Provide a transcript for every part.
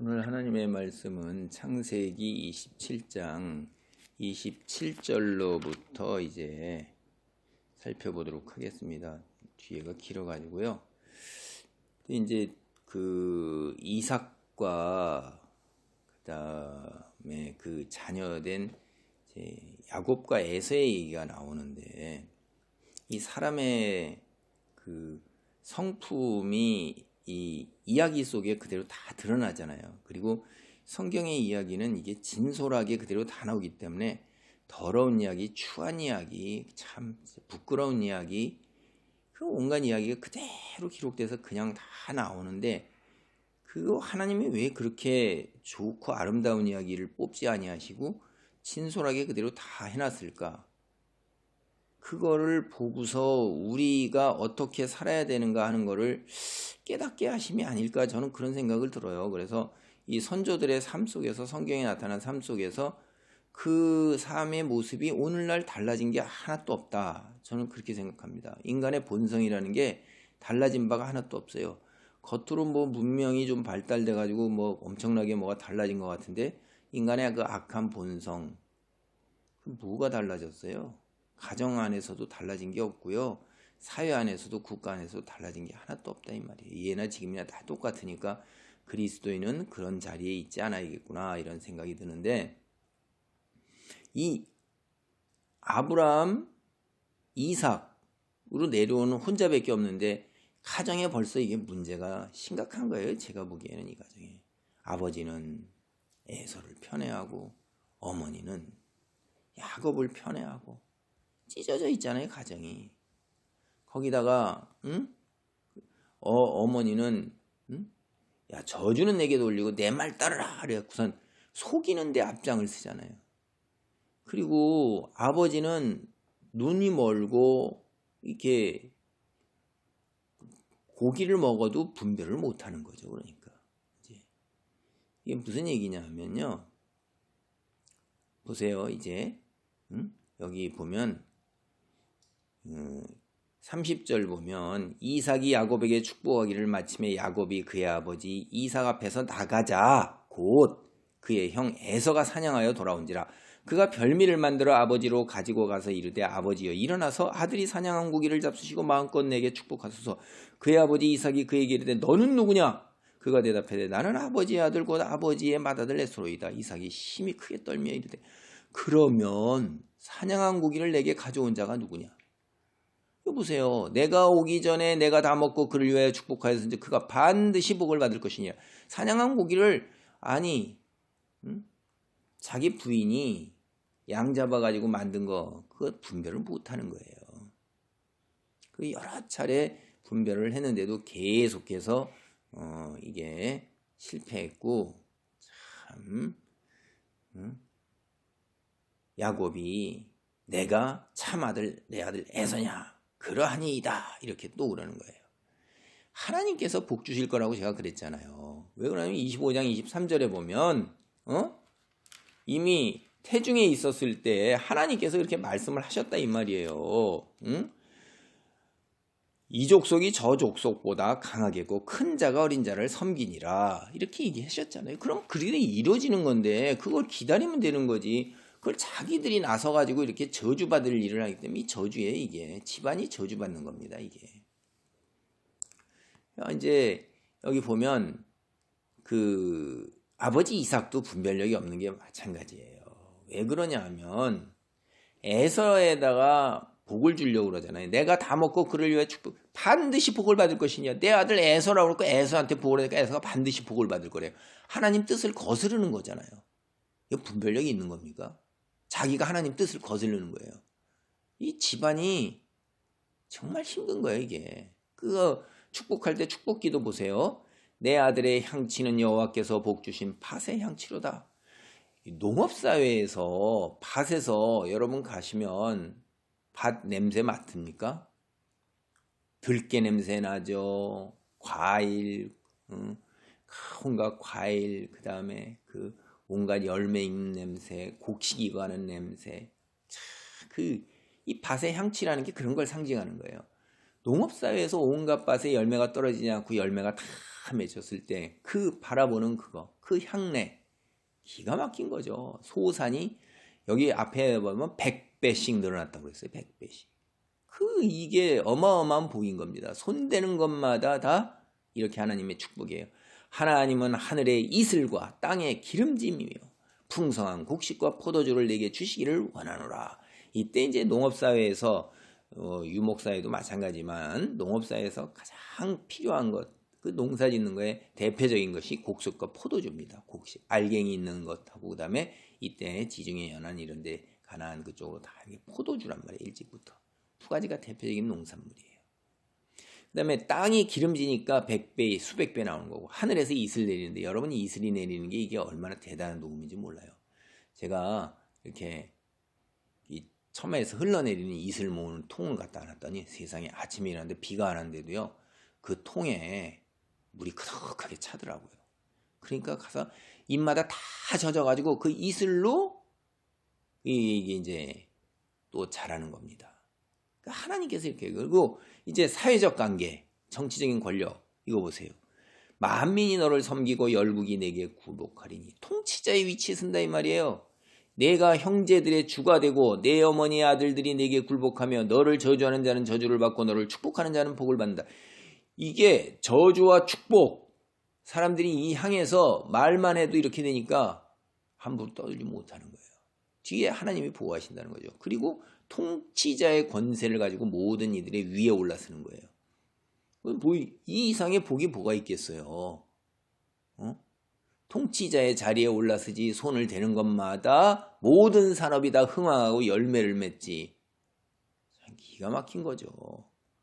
오늘 하나님의 말씀은 창세기 27장 27절로부터 이제 살펴보도록 하겠습니다. 뒤에가 길어가지고요. 이제 그 이삭과 그다음에 그 자녀된 이제 야곱과 에서의 얘기가 나오는데, 이 사람의 그 성품이 이 이야기 속에 그대로 다 드러나잖아요. 그리고 성경의 이야기는 이게 진솔하게 그대로 다 나오기 때문에 더러운 이야기, 추한 이야기, 참 부끄러운 이야기, 그 온갖 이야기가 그대로 기록돼서 그냥 다 나오는데, 그 하나님이 왜 그렇게 좋고 아름다운 이야기를 뽑지 아니하시고 진솔하게 그대로 다 해놨을까? 그거를 보고서 우리가 어떻게 살아야 되는가 하는 거를 깨닫게 하심이 아닐까, 저는 그런 생각을 들어요. 그래서 이 선조들의 삶 속에서, 성경에 나타난 삶 속에서 그 삶의 모습이 오늘날 달라진 게 하나도 없다, 저는 그렇게 생각합니다. 인간의 본성이라는 게 달라진 바가 하나도 없어요. 겉으로 뭐 문명이 좀 발달돼 가지고 뭐 엄청나게 뭐가 달라진 것 같은데, 인간의 그 악한 본성, 뭐가 달라졌어요? 가정 안에서도 달라진 게 없고요, 사회 안에서도 국가 안에서도 달라진 게 하나도 없다, 이 말이에요. 예나 지금이나 다 똑같으니까 그리스도인은 그런 자리에 있지 않아야겠구나, 이런 생각이 드는데, 이 아브라함, 이삭으로 내려오는 혼자밖에 없는데 가정에 벌써 이게 문제가 심각한 거예요. 제가 보기에는 이 가정에 아버지는 에서를 편애하고 어머니는 야곱을 편애하고 찢어져 있잖아요, 가정이. 거기다가 어머니는 야, 저주는 내게 돌리고 내 말 따르라 그래갖고선 속이는데 앞장을 쓰잖아요. 그리고 아버지는 눈이 멀고 이렇게 고기를 먹어도 분별을 못하는 거죠. 그러니까 이게 무슨 얘기냐면요, 보세요. 이제 여기 보면 30절 보면, 이삭이 야곱에게 축복하기를 마침에 야곱이 그의 아버지 이삭 앞에서 나가자 곧 그의 형 에서가 사냥하여 돌아온지라. 그가 별미를 만들어 아버지로 가지고 가서 이르되, 아버지여 일어나서 아들이 사냥한 고기를 잡수시고 마음껏 내게 축복하소서. 그의 아버지 이삭이 그에게 이르되, 너는 누구냐? 그가 대답하되, 나는 아버지의 아들 곧 아버지의 맏아들 에서로이다. 이삭이 심히 크게 떨며 이르되, 그러면 사냥한 고기를 내게 가져온 자가 누구냐? 이거 보세요. 내가 오기 전에 내가 다 먹고 그를 위하여 축복하였으니 그가 반드시 복을 받을 것이냐. 사냥한 고기를, 아니 자기 부인이 양 잡아가지고 만든 거, 그거 분별을 못하는 거예요. 그 여러 차례 분별을 했는데도 계속해서 이게 실패했고, 참 야곱이 내가 참 아들, 내 아들 에서냐 그러하니이다, 이렇게 또 그러는 거예요. 하나님께서 복 주실 거라고 제가 그랬잖아요. 왜 그러냐면 25장 23절에 보면 이미 태중에 있었을 때 하나님께서 그렇게 말씀을 하셨다, 이 말이에요. 이 족속이 저 족속보다 강하겠고 큰 자가 어린 자를 섬기니라, 이렇게 얘기하셨잖아요. 그럼 그게 이루어지는 건데 그걸 기다리면 되는 거지. 그걸 자기들이 나서가지고 이렇게 저주받을 일을 하기 때문에 이 저주에, 이게 집안이 저주받는 겁니다. 이게 이제 여기 보면 그 아버지 이삭도 분별력이 없는 게 마찬가지예요. 왜 그러냐 하면 에서에다가 복을 주려고 그러잖아요. 내가 다 먹고 그를 위해 축복, 반드시 복을 받을 것이냐. 내 아들 에서라고 그러고 에서한테 복을 하니까 에서가 반드시 복을 받을 거래요. 하나님 뜻을 거스르는 거잖아요. 이거 분별력이 있는 겁니까? 자기가 하나님 뜻을 거스르는 거예요. 이 집안이 정말 힘든 거예요, 이게. 그거 축복할 때 축복기도 보세요. 내 아들의 향치는 여호와께서 복 주신 밭의 향치로다. 농업사회에서 밭에서 여러분 가시면 밭 냄새 맡습니까? 들깨 냄새 나죠. 과일, 온갖 과일, 그 다음에 그 온갖 열매 있는 냄새, 곡식이 가는 냄새. 이 밭의 향치라는 게 그런 걸 상징하는 거예요. 농업사회에서 온갖 밭에 열매가 떨어지지 않고 열매가 다 맺혔을 때 그 바라보는 그 향내 기가 막힌 거죠. 소산이 여기 앞에 보면 100배씩 늘어났다고 그랬어요. 100배씩. 이게 어마어마한 복인 겁니다. 손대는 것마다 다 이렇게 하나님의 축복이에요. 하나님은 하늘의 이슬과 땅의 기름짐이며 풍성한 곡식과 포도주를 내게 주시기를 원하노라. 이때 이제 농업사회에서 유목사회도 마찬가지지만 농업사회에서 가장 필요한 것, 그 농사 짓는 거에 대표적인 것이 곡식과 포도주입니다. 곡식, 알갱이 있는 것하고 그다음에 이때 지중해 연안 이런 데 가나안 그쪽으로 다 포도주란 말이에요. 일찍부터. 두 가지가 대표적인 농산물이에요. 그다음에 땅이 기름지니까 100배, 수백 배 나오는 거고 하늘에서 이슬 내리는데 여러분이 이슬이 내리는 게 이게 얼마나 대단한 도움인지 몰라요. 제가 이렇게 이 처마에서 흘러내리는 이슬 모으는 통을 갖다 놨더니 세상에 아침에 일어났는데 비가 안 왔는데도요. 그 통에 물이 그득하게 차더라고요. 그러니까 가서 입마다 다 젖어가지고 그 이슬로 이게 이제 또 자라는 겁니다. 하나님께서 이렇게 그리고 이제 사회적 관계, 정치적인 권력 이거 보세요. 만민이 너를 섬기고 열국이 내게 굴복하리니 통치자의 위치에 선다 이 말이에요. 내가 형제들의 주가 되고 내 어머니의 아들들이 내게 굴복하며 너를 저주하는 자는 저주를 받고 너를 축복하는 자는 복을 받는다. 이게 저주와 축복 사람들이 이 향해서 말만 해도 이렇게 되니까 함부로 떠들지 못하는 거예요. 뒤에 하나님이 보호하신다는 거죠. 그리고 통치자의 권세를 가지고 모든 이들의 위에 올라서는 거예요. 이 이상의 복이 뭐가 있겠어요? 통치자의 자리에 올라서지 손을 대는 것마다 모든 산업이 다 흥황하고 열매를 맺지. 기가 막힌 거죠.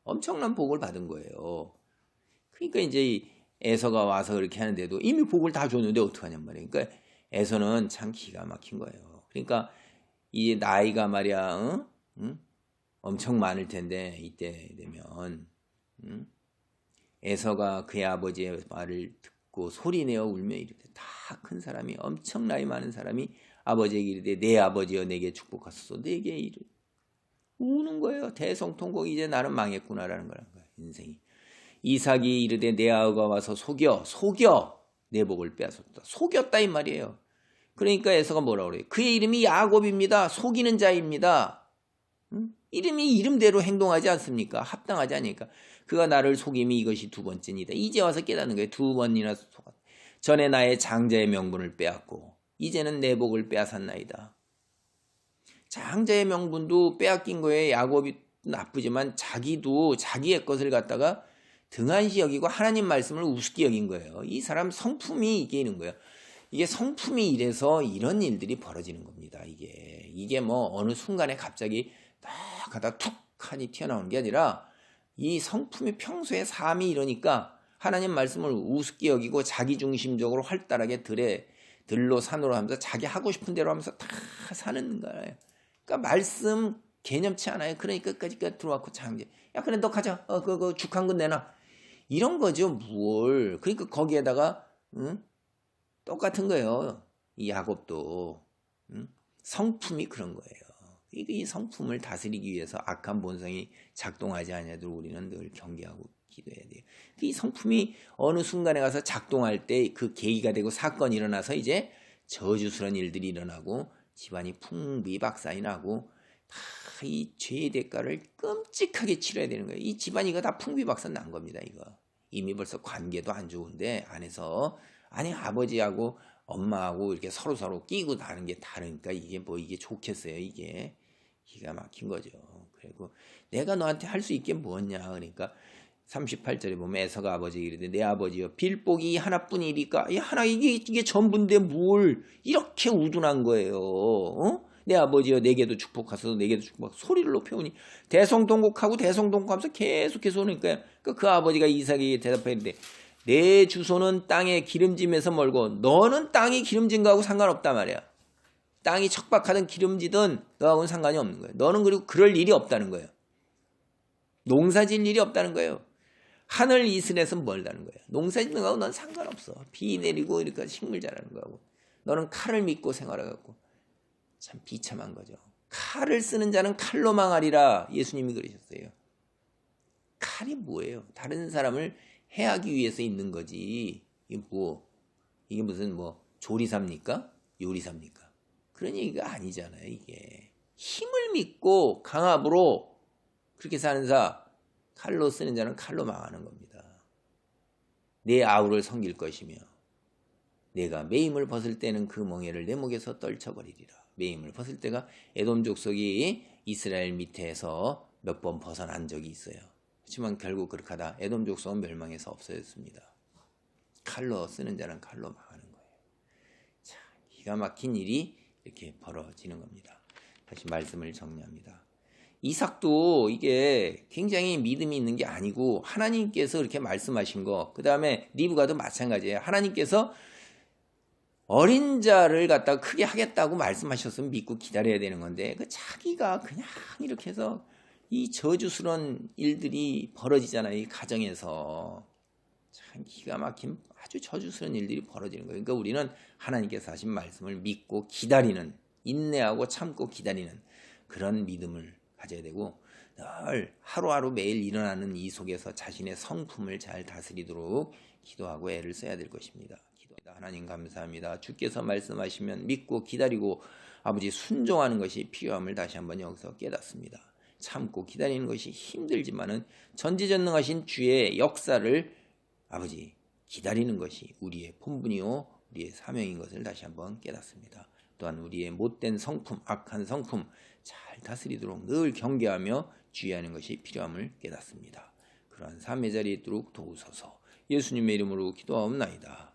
엄청난 복을 받은 거예요. 그러니까 이제 에서가 와서 그렇게 하는데도 이미 복을 다 줬는데 어떡하냔 말이에요. 그러니까 에서는 참 기가 막힌 거예요. 그러니까 이 나이가 말이야 엄청 많을 텐데 이때 되면 에서가 그의 아버지의 말을 듣고 소리내어 울며 이르되 다 큰 사람이 엄청 나이 많은 사람이 아버지에게 이르되 내 아버지여 내게 축복하소서 내게 이르 우는 거예요. 대성통곡 이제 나는 망했구나라는 거란 거예요. 인생이. 이삭이 이르되 내 아우가 와서 속여 내 복을 빼앗았다. 속였다 이 말이에요. 그러니까 에서가 뭐라고 그래요? 그의 이름이 야곱입니다. 속이는 자입니다. 이름이 이름대로 행동하지 않습니까? 합당하지 않으니까. 그가 나를 속임이 이것이 두 번째니다. 이제 와서 깨닫는 거예요. 두 번이나 속았다. 전에 나의 장자의 명분을 빼앗고 이제는 내 복을 빼앗았나이다. 장자의 명분도 빼앗긴 거예요. 야곱이 나쁘지만 자기도 자기의 것을 갖다가 등한시 여기고 하나님 말씀을 우습게 여긴 거예요. 이 사람 성품이 이게 있는 거예요. 이게 성품이 이래서 이런 일들이 벌어지는 겁니다. 이게 뭐 어느 순간에 갑자기 딱 하다 툭 하니 튀어나오는 게 아니라 이 성품이 평소에 삶이 이러니까 하나님 말씀을 우습게 여기고 자기중심적으로 활달하게 들로 산으로 하면서 자기 하고 싶은 대로 하면서 다 사는 거예요. 그러니까 말씀 개념치 않아요. 그러니까 끝까지 들어왔고 장제. 야 그래 너 가자. 그 죽한근 내놔. 이런 거죠. 뭘. 그러니까 거기에다가 똑같은 거예요. 이 야곱도 성품이 그런 거예요. 이 성품을 다스리기 위해서 악한 본성이 작동하지 않아도 우리는 늘 경계하고 기도해야 돼요. 이 성품이 어느 순간에 가서 작동할 때 그 계기가 되고 사건이 일어나서 이제 저주스러운 일들이 일어나고 집안이 풍비박산이 나고 다 이 죄의 대가를 끔찍하게 치러야 되는 거예요. 이 집안 이거 다 풍비박산 난 겁니다. 이거 이미 벌써 관계도 안 좋은데 안에서 아니 아버지하고 엄마하고 이렇게 서로 끼고 다는 게 다르니까 이게 좋겠어요. 이게 기가 막힌 거죠. 그리고 내가 너한테 할 수 있게 뭐냐 그러니까 38절에 보면 에서가 아버지에게 이르되 내 아버지여 빌복이 하나뿐이니까 이게 전부인데 뭘 이렇게 우둔한 거예요. 내 아버지여 내게도 축복하소서 내게도 축복 소리를 높여오니 대성동곡하면서 계속해서 오니까 그 아버지가 이삭에게 대답했는데 내 주소는 땅에 기름짐에서 멀고 너는 땅이 기름진 거하고 상관없단 말이야. 땅이 척박하든 기름지든 너하고는 상관이 없는 거예요. 너는 그리고 그럴 일이 없다는 거예요. 농사 지을 일이 없다는 거예요. 하늘 이슬에서 멀다는 거예요. 농사 짓는 거하고 넌 상관없어. 비 내리고 이렇게 식물 자라는 거하고. 너는 칼을 믿고 생활해갖고. 참 비참한 거죠. 칼을 쓰는 자는 칼로 망하리라 예수님이 그러셨어요. 칼이 뭐예요? 다른 사람을 해하기 위해서 있는 거지. 이게 무슨 조리사입니까? 요리사입니까? 그런 얘기가 아니잖아요. 이게 힘을 믿고 강압으로 그렇게 사는 칼로 쓰는 자는 칼로 망하는 겁니다. 내 아우를 섬길 것이며 내가 매임을 벗을 때는 그 멍에를 내 목에서 떨쳐버리리라. 매임을 벗을 때가 에돔 족속이 이스라엘 밑에서 몇 번 벗어난 적이 있어요. 그렇지만 결국 그렇게 하다 에돔 족속은 멸망해서 없어졌습니다. 칼로 쓰는 자는 칼로 망하는 거예요. 자, 기가 막힌 일이 이렇게 벌어지는 겁니다. 다시 말씀을 정리합니다. 이삭도 이게 굉장히 믿음이 있는 게 아니고 하나님께서 이렇게 말씀하신 거, 그 다음에 리브가도 마찬가지예요. 하나님께서 어린 자를 갖다가 크게 하겠다고 말씀하셨으면 믿고 기다려야 되는 건데 자기가 그냥 이렇게 해서 이 저주스러운 일들이 벌어지잖아요. 이 가정에서 참 기가 막힌 아주 저주스러운 일들이 벌어지는 거예요. 그러니까 우리는 하나님께서 하신 말씀을 믿고 기다리는, 인내하고 참고 기다리는 그런 믿음을 가져야 되고 늘 하루하루 매일 일어나는 이 속에서 자신의 성품을 잘 다스리도록 기도하고 애를 써야 될 것입니다. 하나님 감사합니다. 주께서 말씀하시면 믿고 기다리고 아버지 순종하는 것이 필요함을 다시 한번 여기서 깨닫습니다. 참고 기다리는 것이 힘들지만은 전지전능하신 주의 역사를 아버지 기다리는 것이 우리의 본분이요 우리의 사명인 것을 다시 한번 깨닫습니다. 또한 우리의 못된 성품, 악한 성품 잘 다스리도록 늘 경계하며 주의하는 것이 필요함을 깨닫습니다. 그러한 삶의 자리에 있도록 도우소서. 예수님의 이름으로 기도하옵나이다.